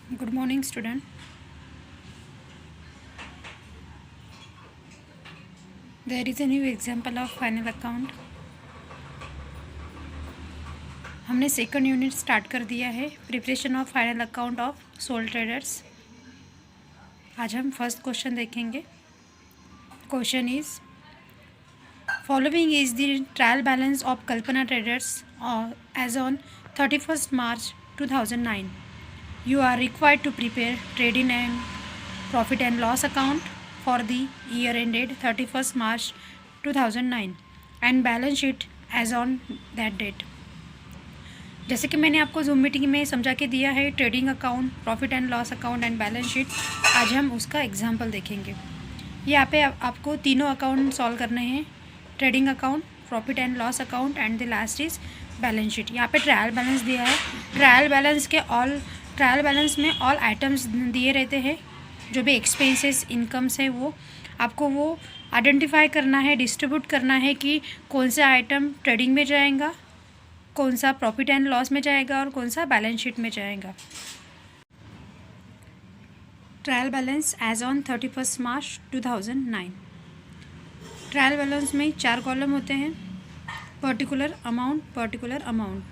Good morning, student. There is a new example of final account. हमने second unit start कर दिया है, preparation of final account of sole traders. आज हम first question देखेंगे। Question is following is the trial balance of Kalpana traders as on 31st March 2009. You are required to prepare trading and profit and loss account for the year ended 31st March 2009 and balance sheet as on that date. जैसे कि मैंने आपको zoom meeting में समझा के दिया है, trading account, profit and loss account and balance sheet, आज हम उसका एग्जांपल देखेंगे। यहाँ पे आपको तीनों अकाउंट सॉल्व करने हैं, trading account, profit and loss account and the last is balance sheet. यहाँ पे ट्रायल बैलेंस दिया है, ट्रायल बैलेंस में ऑल आइटम्स दिए रहते हैं, जो भी एक्सपेंसेस इनकम्स है वो आपको वो आइडेंटिफाई करना है, डिस्ट्रीब्यूट करना है कि कौन सा आइटम ट्रेडिंग में जाएगा, कौन सा प्रॉफिट एंड लॉस में जाएगा और कौन सा बैलेंस शीट में जाएगा। Trial balance as on 31st March 2009। Trial balance में 4 कॉलम होते हैं, पर्टिकुलर अमाउंट।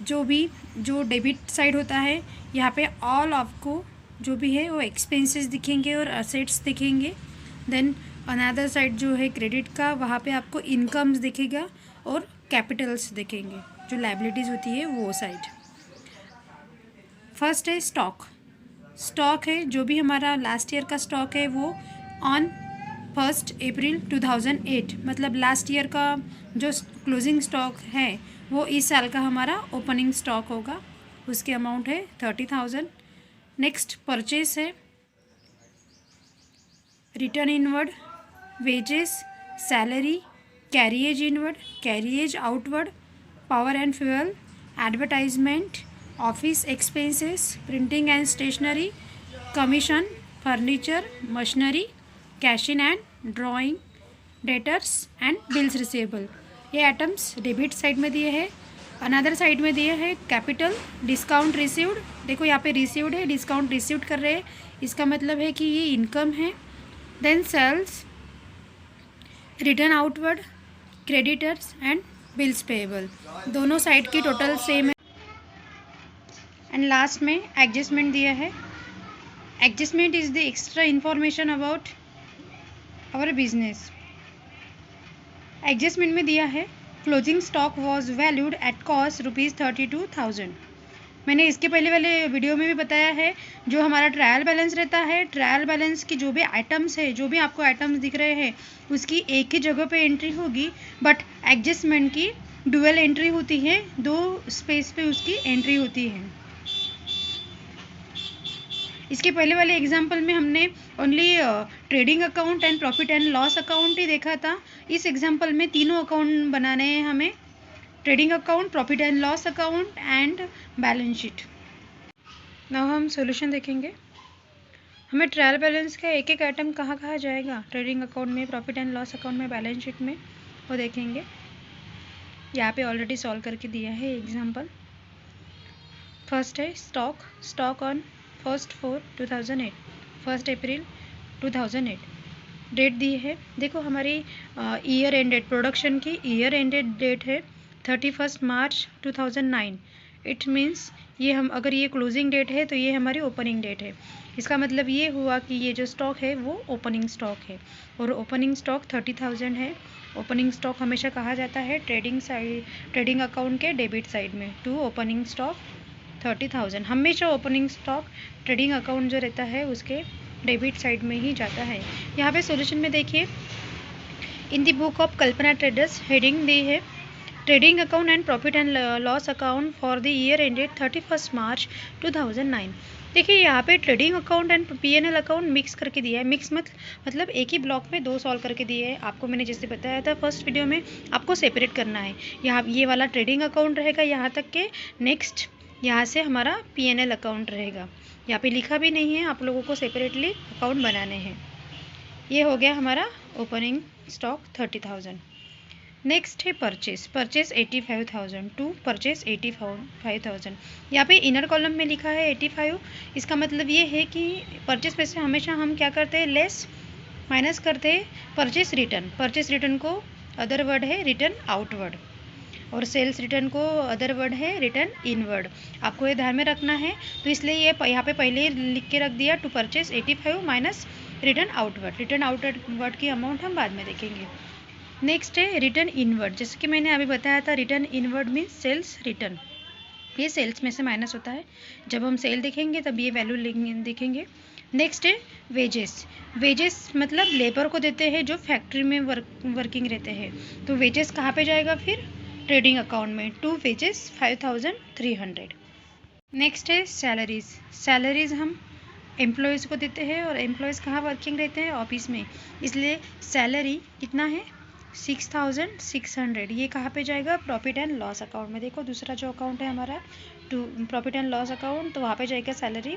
जो डेबिट साइड होता है, यहाँ पे ऑल आपको जो भी है वो एक्सपेंसेस दिखेंगे और असेट्स दिखेंगे। देन अनदर साइड जो है क्रेडिट का, वहाँ पे आपको इनकम्स दिखेगा और कैपिटल्स दिखेंगे, जो लायबिलिटीज़ होती है वो साइड। फर्स्ट है स्टॉक है, जो भी हमारा लास्ट ईयर का स्टॉक है वो ऑन 1 April 2008, मतलब लास्ट ईयर का जो क्लोजिंग स्टॉक है वो इस साल का हमारा ओपनिंग स्टॉक होगा, उसकी अमाउंट है 30,000। नेक्स्ट परचेस है, return inward, wages, salary, carriage inward, carriage outward, power and fuel, advertisement, office expenses, printing and stationery, commission, furniture, machinery, cash in hand drawing, debtors and bills receivable. ये items debit side में दिए हैं। Another side में दिए है capital, discount received, देखो यहाँ पे रिसीव्ड है, डिस्काउंट रिसीव्ड कर रहे हैं, इसका मतलब है कि ये इनकम है। Then sales, return outward, creditors and bills payable, दोनों साइड की टोटल सेम है। एंड लास्ट में एडजस्टमेंट दिया है। Adjustment is the extra information about our business. Adjustment में दिया है closing stock was valued at cost ₹32,000। मैंने इसके पहले वाले वीडियो में भी बताया है, जो हमारा ट्रायल बैलेंस रहता है, ट्रायल बैलेंस की जो भी आइटम्स है, जो भी आपको आइटम्स दिख रहे हैं, उसकी एक ही जगह पे एंट्री होगी, बट एडजस्टमेंट की डुअल एंट्री होती है, 2 स्पेस पे उसकी एंट्री होती है। इसके पहले वाले एग्जाम्पल में हमने only trading account and profit and loss account ही देखा था। इस एग्जाम्पल में तीनों अकाउंट बनाने हैं हमें, trading account, profit and loss account and balance sheet. Now हम सॉल्यूशन देखेंगे। हमें ट्रायल बैलेंस का एक एक आइटम कहाँ कहाँ जाएगा, ट्रेडिंग अकाउंट में, प्रॉफिट एंड लॉस अकाउंट में, बैलेंस शीट में, वो देखेंगे। यहाँ पे ऑलरेडी सॉल्व करके दिया है एग्जाम्पल। फर्स्ट है स्टॉक ऑन 1 April 2008, डेट दी है। देखो हमारी ईयर एंडेड प्रोडक्शन की ईयर एंडेड डेट है 31st March 2009। इट मीन्स ये हम अगर ये क्लोजिंग डेट है तो ये हमारी ओपनिंग डेट है। इसका मतलब ये हुआ कि ये जो स्टॉक है वो ओपनिंग स्टॉक है, और ओपनिंग स्टॉक 30,000 है। ओपनिंग स्टॉक हमेशा कहा जाता है ट्रेडिंग अकाउंट के डेबिट साइड में, टू ओपनिंग स्टॉक 30,000। हमेशा ओपनिंग स्टॉक ट्रेडिंग अकाउंट जो रहता है उसके डेबिट साइड में ही जाता है। यहाँ पे सॉल्यूशन में देखिए, in the book of Kalpana traders heading दी है trading account and profit and loss account for the year ended 31st March 2009। देखिए यहाँ पे trading account and P&L account mix करके दिया है। मिक्स मतलब एक ही ब्लॉक में 2 सॉल्व करके दिए हैं। आपको मैंने जैसे बताया था फर्स्ट वीडियो में, आपको सेपरेट करना है। यहाँ ये वाला ट्रेडिंग अकाउंट रहेगा यहाँ तक के, नेक्स्ट यहाँ से हमारा P&L अकाउंट रहेगा। यहाँ पे लिखा भी नहीं है, आप लोगों को सेपरेटली अकाउंट बनाने हैं। ये हो गया हमारा ओपनिंग स्टॉक 30,000। नेक्स्ट है परचेस, परचेस 85,000 टू परचेस 85,000। यहाँ पे इनर कॉलम में लिखा है 85। इसका मतलब ये है कि परचेस में से हमेशा हम क्या करते हैं, लेस माइनस करते हैं परचेस रिटर्न। परचेस रिटर्न को अदर वर्ड है रिटर्न आउटवर्ड, और सेल्स रिटर्न को अदर वर्ड है रिटर्न इनवर्ड। आपको ये ध्यान में रखना है, तो इसलिए ये यहाँ पे पहले ही लिख के रख दिया, to purchase 85 minus return outward. Return outward की अमाउंट हम बाद में देखेंगे। नेक्स्ट है रिटर्न इनवर्ड, जैसे कि मैंने अभी बताया था, return inward means sales return. ये सेल्स में से माइनस होता है, जब हम सेल देखेंगे तब ये वैल्यू देखेंगे। नेक्स्ट है वेजेस, वेजेस मतलब लेबर को देते हैं जो फैक्ट्री में वर्किंग रहते हैं, तो वेजेस कहाँ पे जाएगा फिर, ट्रेडिंग अकाउंट में, टू वेजेस 5,300। नेक्स्ट है सैलरीज, सैलरीज हम एम्प्लॉयज़ को देते हैं, और एम्प्लॉयज़ कहाँ वर्किंग रहते हैं, ऑफिस में, इसलिए सैलरी कितना है 6,600। ये कहाँ पे जाएगा, प्रॉफिट एंड लॉस अकाउंट में। देखो दूसरा जो अकाउंट है हमारा to profit and loss account, तो वहाँ पे जाएगा सैलरी।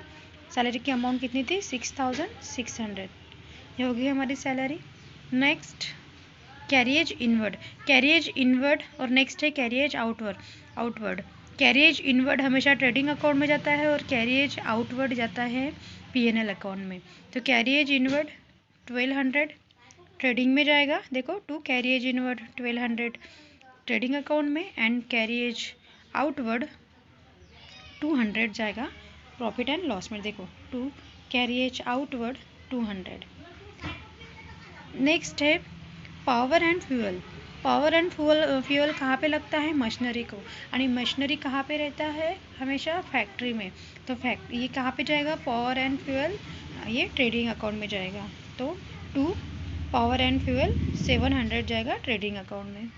सैलरी की अमाउंट कितनी थी 6,600, ये होगी हमारी salary. Next carriage inward, carriage inward, और नेक्स्ट है कैरिएज आउटवर्ड। कैरिएज इनवर्ड हमेशा ट्रेडिंग अकाउंट में जाता है, और कैरिएज आउटवर्ड जाता है P&L अकाउंट में। तो कैरिएज इनवर्ड 1200 ट्रेडिंग में जाएगा, देखो to carriage inward 1200 trading account में, एंड कैरिएज आउटवर्ड 200 जाएगा प्रॉफिट एंड लॉस में। देखो टू कैरिएज आउटवर्ड 200। नेक्स्ट है power and fuel, power and fuel कहाँ पे लगता है, मशीनरी को, और मशीनरी कहाँ पे रहता है, हमेशा फैक्ट्री में। तो ये कहाँ पे जाएगा, पावर एंड फ्यूल, ये ट्रेडिंग अकाउंट में जाएगा, तो टू पावर एंड फ्यूल 700 जाएगा ट्रेडिंग अकाउंट में।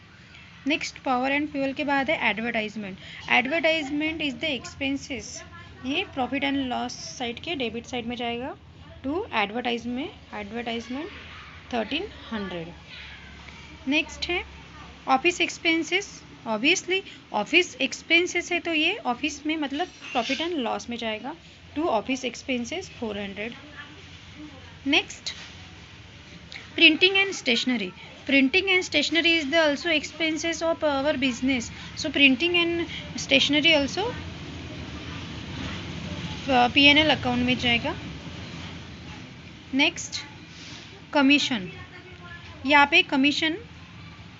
नेक्स्ट पावर एंड फ्यूल के बाद है advertisement, advertisement is the expenses, ये प्रॉफिट एंड लॉस साइड के डेबिट साइड में जाएगा, टू एडवर्टाइजमेंट 1300। नेक्स्ट है office expenses, obviously office expenses है तो ये ऑफिस में मतलब प्रॉफिट एंड लॉस में जाएगा, to office expenses 400। Next printing and stationery, printing and stationery is the also expenses of our business, so printing and stationery also P&L account में जाएगा। Next commission, यहाँ पे कमीशन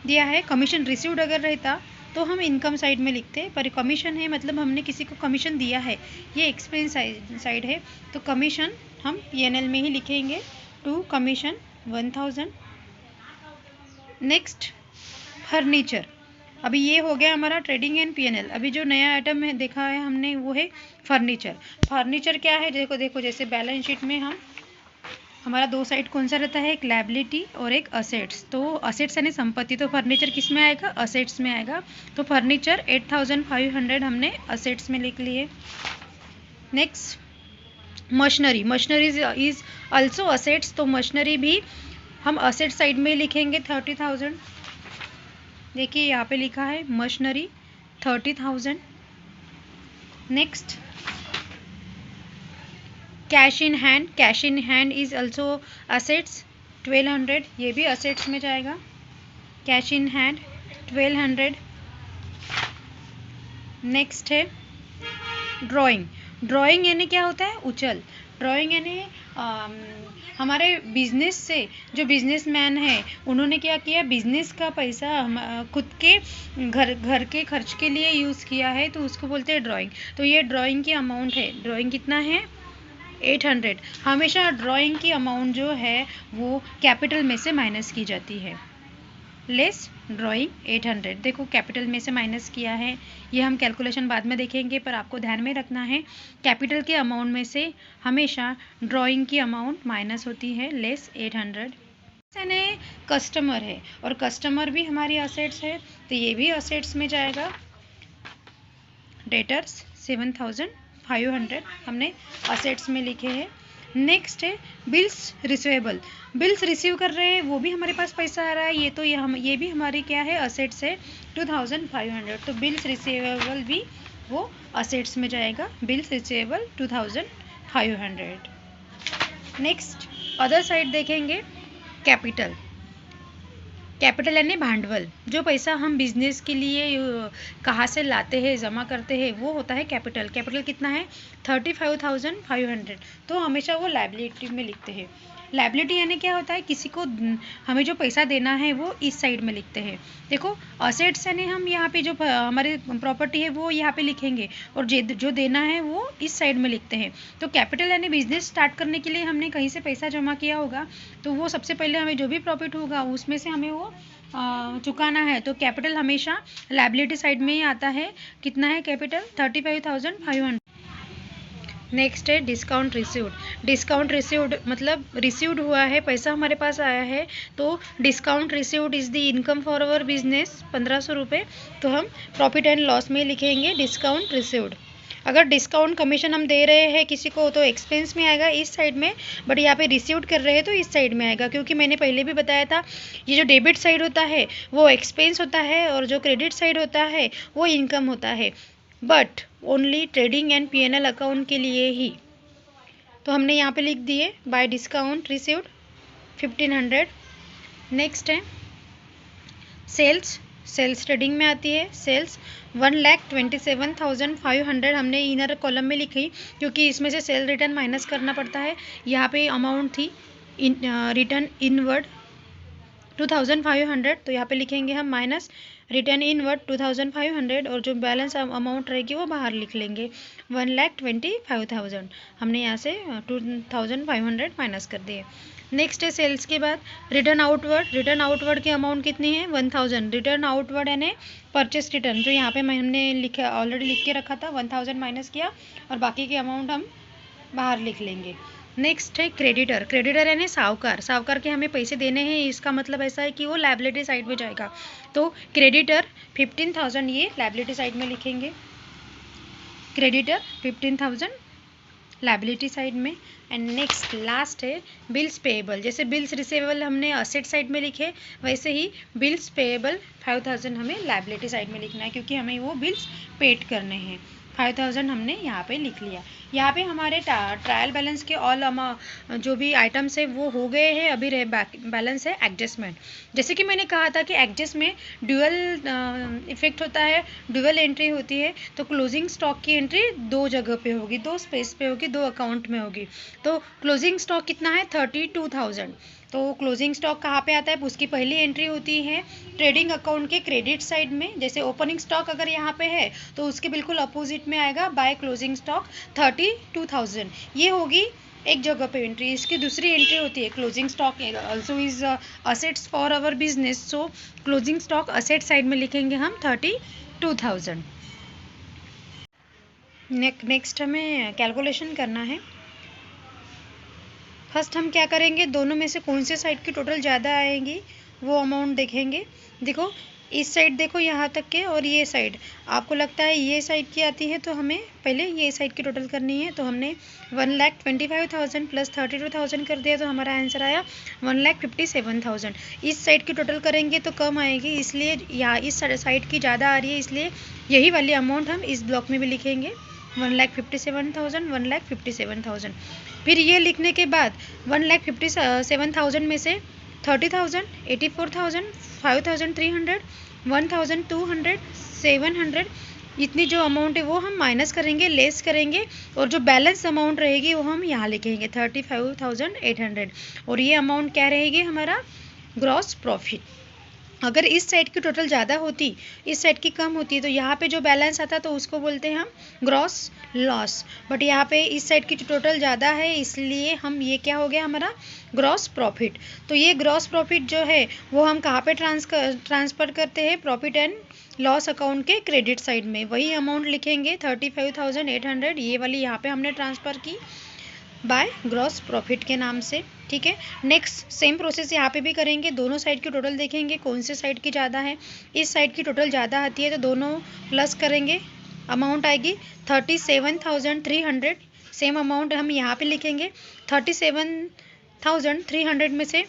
दिया है, कमीशन रिसीव्ड अगर रहता तो हम इनकम साइड में लिखते, पर कमीशन है मतलब हमने किसी को कमीशन दिया है, ये एक्सपेंस साइड है, तो कमीशन हम P&L में ही लिखेंगे, टू कमीशन 1000। नेक्स्ट फर्नीचर, अभी ये हो गया हमारा ट्रेडिंग एंड P&L। अभी जो नया आइटम है देखा है हमने वो है फर्नीचर। फर्नीचर क्या है, देखो जैसे बैलेंस शीट में हमारा दो साइड कौन सा रहता है, एक लायबिलिटी और एक असेट्स, तो असेट्स यानी संपत्ति, तो फर्नीचर किस में आएगा, असेट्स में आएगा, तो फर्नीचर 8500 हमने असेट्स में लिख लिए। Next machinery, machinery is also assets, तो मशीनरी भी हम असेट साइड में लिखेंगे 30,000। देखिए यहाँ पे लिखा है machinery 30,000। Next cash in hand, cash in hand is also assets 1200, ये भी असेट्स में जाएगा, कैश इन हैंड 1200। नेक्स्ट है ड्राइंग, ड्राइंग यानी क्या होता है, उछल, ड्राइंग यानी हमारे बिजनेस से जो बिजनेसमैन है उन्होंने क्या किया, बिजनेस का पैसा खुद के घर के खर्च के लिए यूज़ किया है, तो उसको बोलते हैं ड्राइंग। तो ये ड्राइंग की अमाउंट है, ड्राइंग कितना है 800। हमेशा ड्राइंग की अमाउंट जो है वो कैपिटल में से माइनस की जाती है, लेस ड्राइंग 800, देखो कैपिटल में से माइनस किया है, ये हम कैलकुलेशन बाद में देखेंगे, पर आपको ध्यान में रखना है कैपिटल के अमाउंट में से हमेशा ड्राइंग की अमाउंट माइनस होती है, लेस 800। यानी कस्टमर है, और कस्टमर भी हमारी असेट्स है, तो ये भी असेट्स में जाएगा, डेटर्स 7500 हमने असेट्स में लिखे हैं। नेक्स्ट है बिल्स रिसीवेबल, बिल्स रिसीव कर रहे हैं वो भी हमारे पास पैसा आ रहा है, ये तो ये भी हमारी क्या है, असेट्स है 2500, तो बिल्स रिसीवेबल भी वो असेट्स में जाएगा, bills receivable 2500। Next other side देखेंगे कैपिटल, कैपिटल यानी भांडवल, जो पैसा हम बिजनेस के लिए कहाँ से लाते हैं, जमा करते हैं, वो होता है कैपिटल। कैपिटल कितना है 35,500, तो हमेशा वो लायबिलिटी में लिखते हैं। लायबिलिटी यानी क्या होता है, किसी को हमें जो पैसा देना है वो इस साइड में लिखते हैं। देखो असेट्स यानी हम यहाँ पे जो हमारी प्रॉपर्टी है वो यहाँ पे लिखेंगे, और जो देना है वो इस साइड में लिखते हैं। तो कैपिटल यानी बिजनेस स्टार्ट करने के लिए हमने कहीं से पैसा जमा किया होगा, तो वो सबसे पहले हमें जो भी प्रॉफिट होगा उसमें से हमें वो चुकाना है। तो कैपिटल हमेशा लायबिलिटी साइड में ही आता है। कितना है कैपिटल 35,500। नेक्स्ट है डिस्काउंट रिसीव्ड। डिस्काउंट रिसीव्ड मतलब रिसीव्ड हुआ है, पैसा हमारे पास आया है, तो discount received is the income for our business 1500 रुपये। तो हम प्रॉफिट एंड लॉस में लिखेंगे डिस्काउंट रिसीव्ड। अगर डिस्काउंट कमीशन हम दे रहे हैं किसी को तो एक्सपेंस में आएगा इस साइड में, बट यहाँ पे रिसीव्ड कर रहे हैं तो इस साइड में आएगा, क्योंकि मैंने पहले भी बताया था ये जो डेबिट साइड होता है वो एक्सपेंस होता है, और जो क्रेडिट साइड होता है वो इनकम होता है, but only trading and P&L account के लिए ही। तो हमने यहाँ पे लिख दिए बाय डिस्काउंट रिसीव्ड 1500। नेक्स्ट है सेल्स। सेल्स ट्रेडिंग में आती है। सेल्स 1,27,500 हमने इनर कॉलम में लिखी, क्योंकि इसमें से सेल रिटर्न माइनस करना पड़ता है। यहाँ पे अमाउंट थी रिटर्न इनवर्ड 2,500, तो यहाँ पे लिखेंगे हम माइनस रिटर्न इनवर्ड 2,500, और जो बैलेंस अमाउंट रहेगी वो बाहर लिख लेंगे 1,25,000। हमने यहाँ से 2,500 माइनस कर दिए। नेक्स्ट है सेल्स के बाद रिटर्न आउटवर्ड। रिटर्न आउटवर्ड की अमाउंट कितनी है 1,000। रिटर्न आउटवर्ड यानी परचेस रिटर्न, जो यहाँ पे हमने लिखा ऑलरेडी लिख के रखा था, 1,000 माइनस किया और बाकी की अमाउंट हम बाहर लिख लेंगे। नेक्स्ट है क्रेडिटर। क्रेडिटर यानी साहूकार। साहूकार के हमें पैसे देने हैं, इसका मतलब ऐसा है कि वो लायबिलिटी साइड में जाएगा। तो क्रेडिटर 15,000 ये लायबिलिटी साइड में लिखेंगे। क्रेडिटर 15,000 लायबिलिटी साइड में। एंड नेक्स्ट लास्ट है बिल्स पेएबल। जैसे बिल्स रिसीवेबल हमने असेट साइड में लिखे, वैसे ही बिल्स पेएबल 5,000 हमें लायबिलिटी साइड में लिखना है, क्योंककि हमें वो बिल्स पेड करने हैं। 5,000 हमने यहाँ पे लिख लिया। यहाँ पे हमारे ट्रायल बैलेंस के ऑल जो भी आइटम्स है वो हो गए हैं। अभी बैलेंस है एडजस्टमेंट। जैसे कि मैंने कहा था कि एडजस्ट में ड्यूअल इफेक्ट होता है, ड्यूअल एंट्री होती है। तो क्लोजिंग स्टॉक की एंट्री दो जगह पे होगी, दो स्पेस पे होगी, दो अकाउंट में होगी। तो क्लोजिंग स्टॉक कितना है 32,000। तो क्लोजिंग स्टॉक कहाँ पे आता है, उसकी पहली एंट्री होती है ट्रेडिंग अकाउंट के क्रेडिट साइड में। जैसे ओपनिंग स्टॉक अगर यहाँ पे है तो उसके बिल्कुल अपोजिट में आएगा बाय क्लोजिंग स्टॉक 32,000। ये होगी एक जगह पे एंट्री। इसकी दूसरी एंट्री होती है closing stock also is assets for our business. So closing stock asset side में लिखेंगे हम 32,000। नेक्स्ट हमें कैलकुलेशन करना है। फर्स्ट हम क्या करेंगे, दोनों में से कौन से साइड की टोटल ज़्यादा आएगी वो अमाउंट देखेंगे। देखो इस साइड देखो यहाँ तक के, और ये साइड आपको लगता है ये साइड की आती है, तो हमें पहले ये साइड की टोटल करनी है। तो हमने 1,25,000 प्लस 32,000 कर दिया, तो हमारा आंसर आया 1,57,000। इस साइड की टोटल करेंगे तो कम आएगी, इसलिए यहाँ इस साइड की ज़्यादा आ रही है, इसलिए यही वाली अमाउंट हम इस ब्लॉक में भी लिखेंगे 1,57,000, 1,57,000। फिर ये लिखने के बाद 1,57,000 में से 30,000, 84,000, 5,300, 1,200, 700 इतनी जो अमाउंट है वो हम माइनस करेंगे, लेस करेंगे, और जो बैलेंस अमाउंट रहेगी वो हम यहाँ लिखेंगे 35,800। और ये अमाउंट क्या रहेगी हमारा ग्रॉस प्रॉफिट। अगर इस साइड की टोटल ज़्यादा होती, इस साइड की कम होती, तो यहाँ पे जो बैलेंस आता तो उसको बोलते हैं हम ग्रॉस लॉस। बट यहाँ पे इस साइड की टोटल ज़्यादा है, इसलिए हम ये क्या हो गया हमारा ग्रॉस प्रॉफिट। तो ये ग्रॉस प्रॉफिट जो है वो हम कहाँ पे ट्रांसफ़र करते हैं, प्रॉफिट एंड लॉस अकाउंट के क्रेडिट साइड में। वही अमाउंट लिखेंगे 35,800, ये वाली यहाँ पे हमने ट्रांसफ़र की बाय ग्रॉस प्रॉफिट के नाम से। ठीक है, नेक्स्ट सेम प्रोसेस यहाँ पे भी करेंगे। दोनों साइड की टोटल देखेंगे कौन से साइड की ज़्यादा है। इस साइड की टोटल ज़्यादा आती है तो दोनों प्लस करेंगे, अमाउंट आएगी 37,300। सेम अमाउंट हम यहाँ पे लिखेंगे 37,300 में से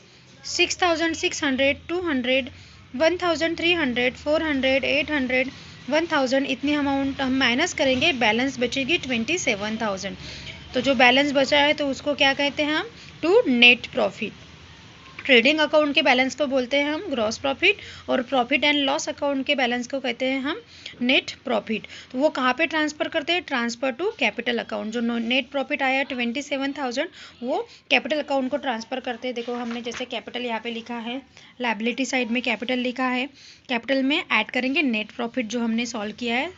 6,600, 200, 1,300, 400, 800, 1,000 इतनी अमाउंट हम माइनस करेंगे, बैलेंस बचेगी 27,000। तो जो बैलेंस बचा है तो उसको क्या कहते हैं हम to net profit. Trading account के बैलेंस को बोलते हैं हम ग्रॉस प्रॉफिट, और प्रॉफिट एंड लॉस अकाउंट के बैलेंस को कहते हैं हम नेट प्रॉफिट। तो वो कहाँ पे ट्रांसफ़र करते हैं? Transfer to capital account. जो नेट प्रॉफिट आया 27,000 वो कैपिटल अकाउंट को ट्रांसफ़र करते हैं। देखो हमने जैसे कैपिटल यहाँ पे लिखा है, लायबिलिटी साइड में कैपिटल लिखा है, कैपिटल में ऐड करेंगे नेट प्रॉफिट जो हमने सॉल्व किया है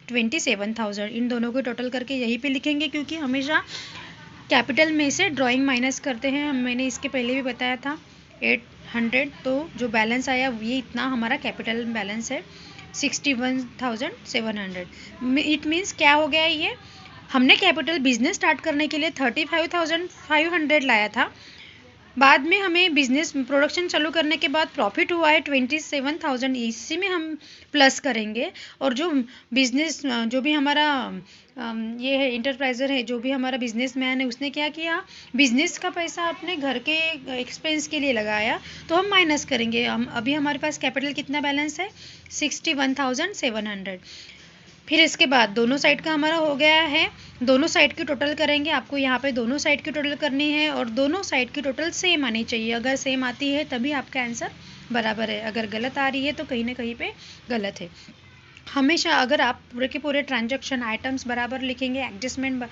27,000, इन दोनों को टोटल करके यहीं पे लिखेंगे, क्योंकि हमेशा कैपिटल में से ड्राइंग माइनस करते हैं। मैंने इसके पहले भी बताया था 800, तो जो बैलेंस आया ये इतना हमारा कैपिटल बैलेंस है 61,700। इट मीन्स क्या हो गया ये, हमने कैपिटल बिजनेस स्टार्ट करने के लिए 35,500 लाया था, बाद में हमें बिजनेस प्रोडक्शन चालू करने के बाद प्रॉफिट हुआ है 27,000, इसी में हम प्लस करेंगे। और जो बिजनेस जो भी हमारा ये है इंटरप्राइजर है, जो भी हमारा बिजनेसमैन है, उसने क्या किया, बिजनेस का पैसा अपने घर के एक्सपेंस के लिए लगाया, तो हम माइनस करेंगे। हम अभी हमारे पास कैपिटल कितना बैलेंस है 61,700। फिर इसके बाद दोनों साइड का हमारा हो गया है, दोनों साइड की टोटल करेंगे। आपको यहाँ पे दोनों साइड की टोटल करनी है, और दोनों साइड की टोटल सेम आनी चाहिए। अगर सेम आती है तभी आपका आंसर बराबर है, अगर गलत आ रही है तो कहीं ना कहीं पे गलत है। हमेशा अगर आप पूरे के पूरे ट्रांजैक्शन आइटम्स बराबर लिखेंगे, एडजस्टमेंट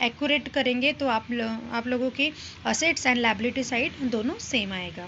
एक्यूरेट करेंगे, तो आप लोगों की असेट्स एंड लायबिलिटी साइड दोनों सेम आएगा।